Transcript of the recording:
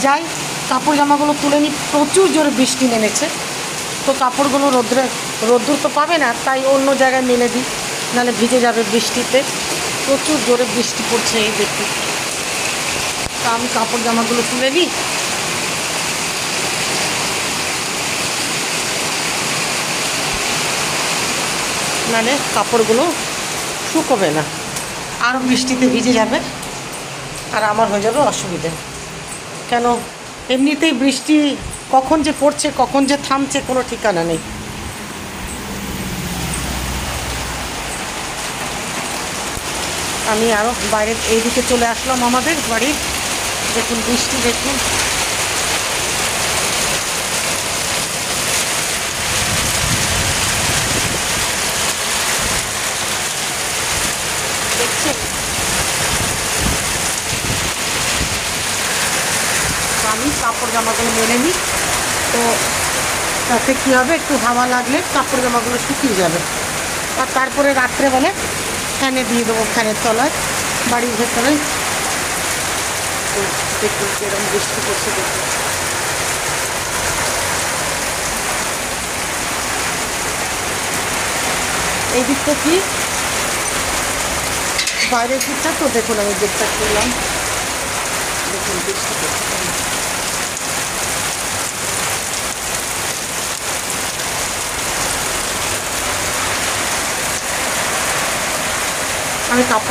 যাই কাপড় জামাগুলো তুলে নিই। প্রচুর জোরে বৃষ্টি নেমেছে, তো কাপড়গুলো রোদ্দুর তো পাবে না, তাই অন্য জায়গায় মেলে দিই, নাহলে ভিজে যাবে বৃষ্টিতে। প্রচুর জোরে বৃষ্টি পড়ছে এই দেখি। তা আমি কাপড় জামাগুলো তুলে নিই। নাহলে কাপড়গুলো শুকোবে না, আরও বৃষ্টিতে ভিজে যাবে, আর আমার হয়ে যাবে অসুবিধে। কেন এমনিতেই বৃষ্টি কখন যে পড়ছে কখন যে থামছে কোনো ঠিকানা নেই। আমি আরও বাইরের এইদিকে চলে আসলাম আমাদের বাড়ির। দেখুন বৃষ্টি, দেখুন দেখছেন। আমি কাপড় জামাগুলো মেলে নিই, তো তাতে কী হবে, একটু হাওয়া লাগলে কাপড় জামাগুলো শুকিয়ে যাবে। আর তারপরে রাত্রেবেলা ফ্যানে দিয়ে দেবো, ফ্যানের তলায়, বাড়ির ভেতরে। তো দেখুন এরকম বৃষ্টি পড়ছে, দেখুন এই দিকটা কি বাইরের দিকটা, তো দেখুন আমি গেটটা খুললাম, দেখুন বৃষ্টি পড়ছে। আমি কাপড়